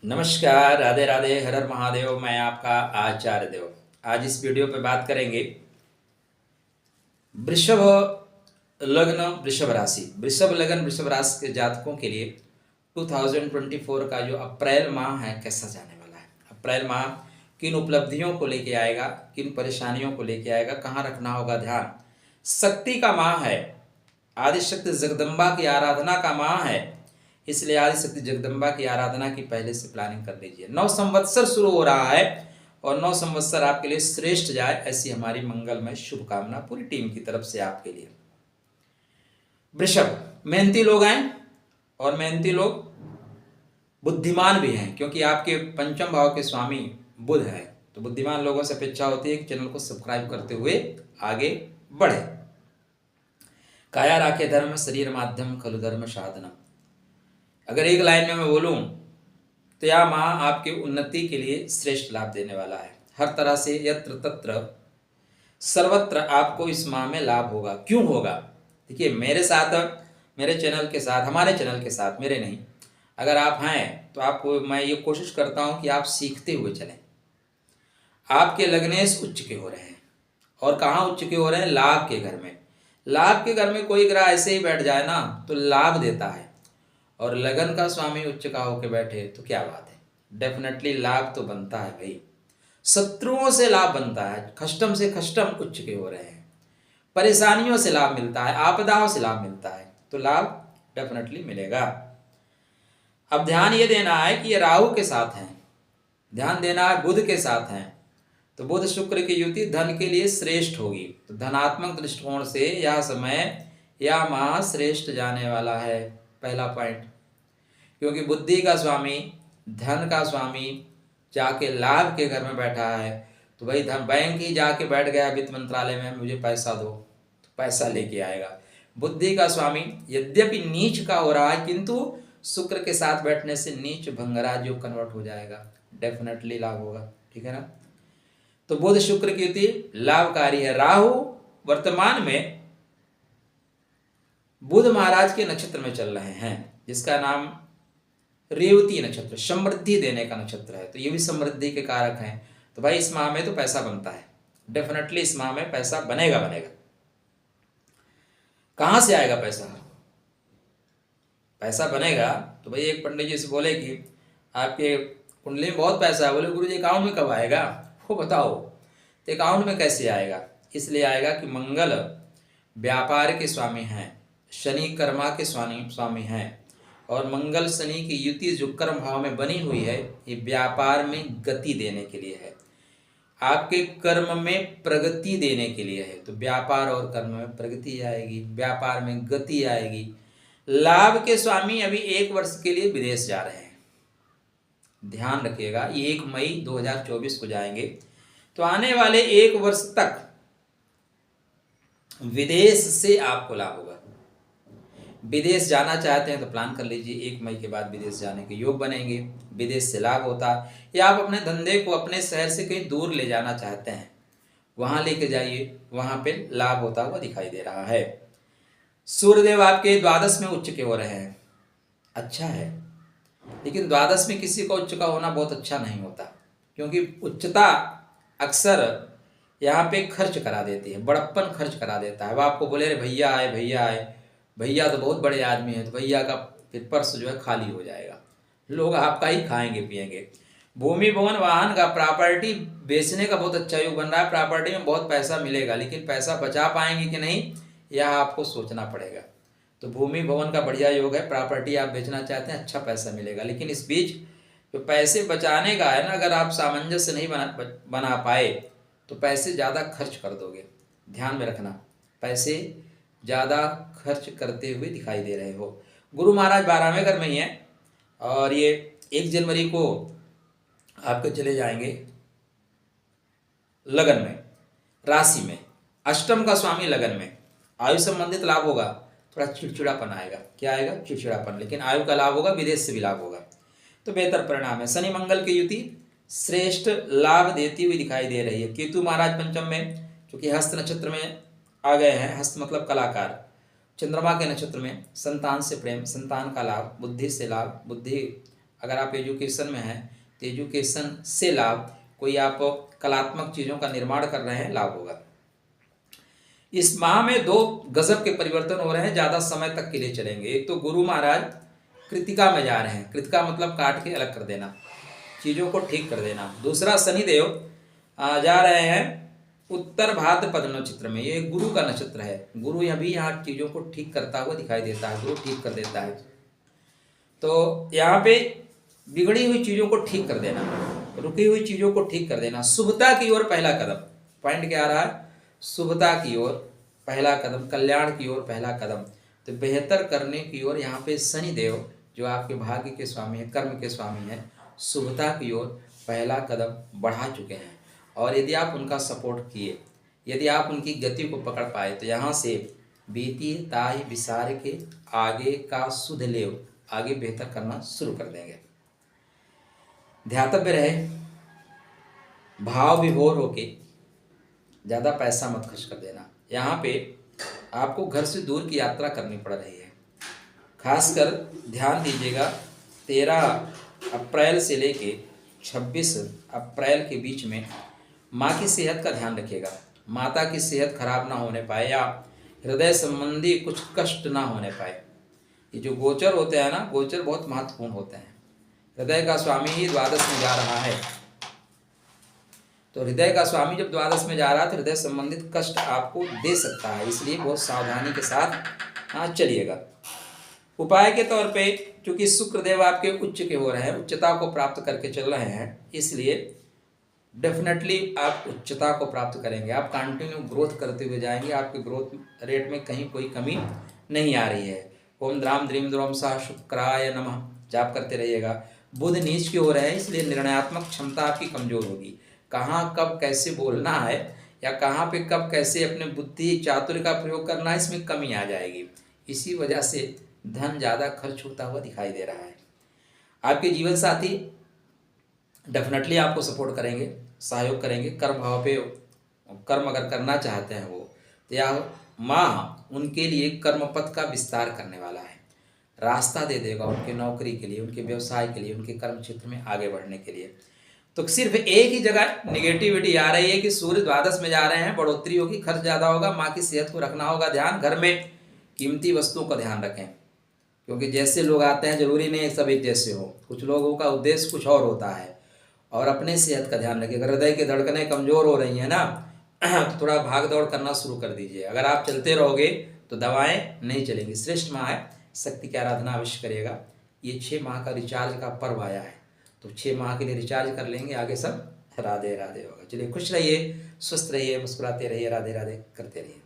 नमस्कार, राधे राधे, हर हर महादेव। मैं आपका आचार्य देव। आज इस वीडियो पे बात करेंगे वृषभ लग्न वृषभ राशि। वृषभ लग्न वृषभ राशि के जातकों के लिए 2024 का जो अप्रैल माह है कैसा जाने वाला है। अप्रैल माह किन उपलब्धियों को लेके आएगा, किन परेशानियों को लेके आएगा, कहाँ रखना होगा ध्यान। शक्ति का माह है, आदिशक्ति जगदम्बा की आराधना का माह है, इसलिए आदिशक्ति जगदम्बा की आराधना की पहले से प्लानिंग कर लीजिए। 9 संवत्सर शुरू हो रहा है और 9 संवत्सर आपके लिए श्रेष्ठ जाए, ऐसी हमारी मंगलमय शुभकामना पूरी टीम की तरफ से आपके लिए। वृषभ मेहनती लोग हैं और मेहनती लोग बुद्धिमान भी हैं, क्योंकि आपके पंचम भाव के स्वामी बुध है। तो बुद्धिमान लोगों से अपेक्षा होती है कि चैनल को सब्सक्राइब करते हुए आगे बढ़े। काया राखे धर्म शरीर माध्यम खलु धर्म साधनम। अगर एक लाइन में मैं बोलूं तो यह माह आपकी उन्नति के लिए श्रेष्ठ लाभ देने वाला है। हर तरह से यत्र तत्र सर्वत्र आपको इस माह में लाभ होगा। क्यों होगा? देखिए, मेरे साथ, मेरे चैनल के साथ, हमारे चैनल के साथ, मेरे नहीं, अगर आप हैं तो आपको मैं ये कोशिश करता हूं कि आप सीखते हुए चलें। आपके लग्नेश उच्च के हो रहे हैं और कहाँ उच्च के हो रहे हैं? लाभ के घर में। लाभ के घर में कोई ग्रह ऐसे ही बैठ जाए ना तो लाभ देता है, और लगन का स्वामी उच्च का होके बैठे तो क्या बात है, डेफिनेटली लाभ तो बनता है भाई। शत्रुओं से लाभ बनता है, खष्टम से खष्टम उच्च के हो रहे हैं, परेशानियों से लाभ मिलता है, आपदाओं से लाभ मिलता है, तो लाभ डेफिनेटली मिलेगा। अब ध्यान ये देना है कि ये राहु के साथ हैं, ध्यान देना है बुध के साथ हैं, तो बुध शुक्र की युति धन के लिए श्रेष्ठ होगी। तो धनात्मक दृष्टिकोण से यह समय, यह माह श्रेष्ठ जाने वाला है। पहला पॉइंट, क्योंकि बुद्धि का स्वामी, धन का स्वामी जाके लाभ के घर में बैठा है, तो भाई धन बैंक ही जाके बैठ गया वित्त मंत्रालय में, मुझे पैसा दो, तो पैसा लेके आएगा। बुद्धि का स्वामी यद्यपि नीच का हो रहा है, किंतु शुक्र के साथ बैठने से नीच भंगरा जो कन्वर्ट हो जाएगा, डेफिनेटली लाभ होगा। ठीक है ना? तो बुध शुक्र की युति लाभकारी है। राहु वर्तमान में बुध महाराज के नक्षत्र में चल रहे हैं, जिसका नाम रेवती नक्षत्र, समृद्धि देने का नक्षत्र है, तो ये भी समृद्धि के कारक हैं। तो भाई इस माह में तो पैसा बनता है, डेफिनेटली इस माह में पैसा बनेगा। कहां से आएगा पैसा? पैसा बनेगा तो भाई एक पंडित जी से बोले कि आपके कुंडली में बहुत पैसा है, बोले गुरुजी अकाउंट में कब आएगा, वो बताओ। तो अकाउंट में कैसे आएगा? इसलिए आएगा कि मंगल व्यापार के स्वामी हैं, शनि कर्मा के स्वामी हैं, और मंगल शनि की युति जो कर्म भाव में बनी हुई है, ये व्यापार में गति देने के लिए है, आपके कर्म में प्रगति देने के लिए है। तो व्यापार और कर्म में प्रगति आएगी, व्यापार में गति आएगी। लाभ के स्वामी अभी 1 वर्ष के लिए विदेश जा रहे हैं, ध्यान रखिएगा, 1 मई 2024 को जाएंगे। तो आने वाले 1 वर्ष तक विदेश से आपको लाभ होगा। विदेश जाना चाहते हैं तो प्लान कर लीजिए, 1 मई के बाद विदेश जाने के योग बनेंगे, विदेश से लाभ होता। या आप अपने धंधे को अपने शहर से कहीं दूर ले जाना चाहते हैं, वहां लेके जाइए, वहां पे लाभ होता हुआ दिखाई दे रहा है। सूर्यदेव आपके द्वादश में उच्च के हो रहे हैं, अच्छा है, लेकिन द्वादश में किसी का उच्च का होना बहुत अच्छा नहीं होता, क्योंकि उच्चता अक्सर यहाँ पे खर्च करा देती है, बड़प्पन खर्च करा देता है। अब आपको बोले रे भैया आए, भैया आए, भैया तो बहुत बड़े आदमी हैं, तो भैया का फिर पर्स जो है खाली हो जाएगा, लोग आपका ही खाएंगे पिएंगे। भूमि भवन वाहन का, प्रॉपर्टी बेचने का बहुत अच्छा योग बन रहा है, प्रॉपर्टी में बहुत पैसा मिलेगा, लेकिन पैसा बचा पाएंगे कि नहीं, यह आपको सोचना पड़ेगा। तो भूमि भवन का बढ़िया योग है, प्रॉपर्टी आप बेचना चाहते हैं, अच्छा पैसा मिलेगा, लेकिन इस बीच जो पैसे बचाने का है ना, अगर आप सामंजस्य नहीं बना पाए तो पैसे ज़्यादा खर्च कर दोगे। ध्यान में रखना, पैसे ज़्यादा खर्च करते हुए दिखाई दे रहे हो। गुरु महाराज 12वें घर में ही हैं, और ये 1 जनवरी को आपके चले जाएंगे लगन में, राशि में, अष्टम का स्वामी लगन में। आयु संबंधित लाभ होगा, थोड़ा चिड़चिड़ापन आएगा, क्या आएगा? चिड़चिड़ापन, लेकिन आयु का लाभ होगा, विदेश से भी लाभ होगा, तो बेहतर परिणाम है। शनि मंगल की युति श्रेष्ठ लाभ देती हुई दिखाई दे रही है। केतु महाराज पंचम में, क्योंकि हस्त नक्षत्र में आ गए हैं, हस्त मतलब कलाकार, चंद्रमा के नक्षत्र में, संतान से प्रेम, संतान का लाभ, बुद्धि से लाभ, बुद्धि अगर आप एजुकेशन में हैं तो एजुकेशन से लाभ, कोई आप कलात्मक चीज़ों का निर्माण कर रहे हैं, लाभ होगा। इस माह में 2 गजब के परिवर्तन हो रहे हैं, ज़्यादा समय तक के लिए चलेंगे। एक तो गुरु महाराज कृतिका में जा रहे हैं, कृतिका मतलब काट के अलग कर देना, चीज़ों को ठीक कर देना। दूसरा शनिदेव जा रहे हैं उत्तर भाद्रपद नक्षत्र में, ये गुरु का नक्षत्र है। गुरु अभी यहाँ चीज़ों को ठीक करता हुआ दिखाई देता है, गुरु ठीक कर देता है। तो यहाँ पे बिगड़ी हुई चीज़ों को ठीक कर देना, रुकी हुई चीज़ों को ठीक कर देना, शुभता की ओर पहला कदम। पॉइंट क्या आ रहा है? शुभता की ओर पहला कदम, कल्याण की ओर पहला कदम। तो बेहतर करने की ओर यहाँ पे शनिदेव जो आपके भाग्य के स्वामी हैं, कर्म के स्वामी हैं, शुभता की ओर पहला कदम बढ़ा चुके हैं। और यदि आप उनका सपोर्ट किए, यदि आप उनकी गति को पकड़ पाए, तो यहाँ से बीती ताई विसार के आगे का सुध लेव, आगे बेहतर करना शुरू कर देंगे। ध्यातव्य रहे, भाव विभोर होके ज़्यादा पैसा मत खर्च कर देना। यहाँ पे आपको घर से दूर की यात्रा करनी पड़ रही है, खासकर ध्यान दीजिएगा। 13 अप्रैल से लेके 26 अप्रैल के बीच में माँ की सेहत का ध्यान रखिएगा। माता की सेहत खराब ना होने पाए या हृदय संबंधी कुछ कष्ट ना होने पाए। ये जो गोचर होते हैं ना, गोचर बहुत महत्वपूर्ण होते हैं। हृदय का स्वामी ही द्वादश में जा रहा है, तो हृदय का स्वामी जब द्वादश में जा रहा है तो हृदय संबंधित कष्ट आपको दे सकता है, इसलिए बहुत सावधानी के साथ चलिएगा। उपाय के तौर पे चूंकि शुक्रदेव आपके उच्च के हो रहे हैं, उच्चता को प्राप्त करके चल रहे हैं, इसलिए डेफिनेटली आप उच्चता को प्राप्त करेंगे। आप कंटिन्यू ग्रोथ करते हुए जाएंगे, आपके ग्रोथ रेट में कहीं कोई कमी नहीं आ रही है। ओम द्राम द्रीम द्रोम सा शुक्राय नमः जाप करते रहिएगा। बुध नीच के हो रहे हैं, इसलिए निर्णयात्मक क्षमता आपकी कमजोर होगी। कहाँ कब कैसे बोलना है या कहाँ पे कब कैसे अपने बुद्धि चातुर्य का प्रयोग करना है, इसमें कमी आ जाएगी। इसी वजह से धन ज़्यादा खर्च होता हुआ दिखाई दे रहा है। आपके जीवन साथी डेफिनेटली आपको सपोर्ट करेंगे, सहयोग करेंगे। कर्म भाव पे कर्म अगर करना चाहते हैं वो, तो यह माँ उनके लिए कर्म पथ का विस्तार करने वाला है, रास्ता दे देगा उनके नौकरी के लिए, उनके व्यवसाय के लिए, उनके कर्म क्षेत्र में आगे बढ़ने के लिए। तो सिर्फ एक ही जगह निगेटिविटी आ रही है कि सूर्य द्वादश में जा रहे हैं, बढ़ोतरी होगी, खर्च ज़्यादा होगा, माँ की सेहत को रखना होगा ध्यान। घर में कीमती वस्तुओं का ध्यान रखें, क्योंकि जैसे लोग आते हैं जरूरी नहीं सब एक जैसे हो, कुछ लोगों का उद्देश्य कुछ और होता है। और अपने सेहत का ध्यान रखिए। अगर हृदय की धड़कनें कमज़ोर हो रही हैं ना, तो थोड़ा भाग दौड़ करना शुरू कर दीजिए। अगर आप चलते रहोगे तो दवाएं नहीं चलेंगी। श्रेष्ठ माह है, शक्ति की आराधना अवश्य करिएगा। ये 6 माह का रिचार्ज का पर्व आया है, तो 6 माह के लिए रिचार्ज कर लेंगे, आगे सब राधे राधे होगा। चलिए खुश रहिए, स्वस्थ रहिए, मुस्कुराते रहिए, राधे राधे करते रहिए।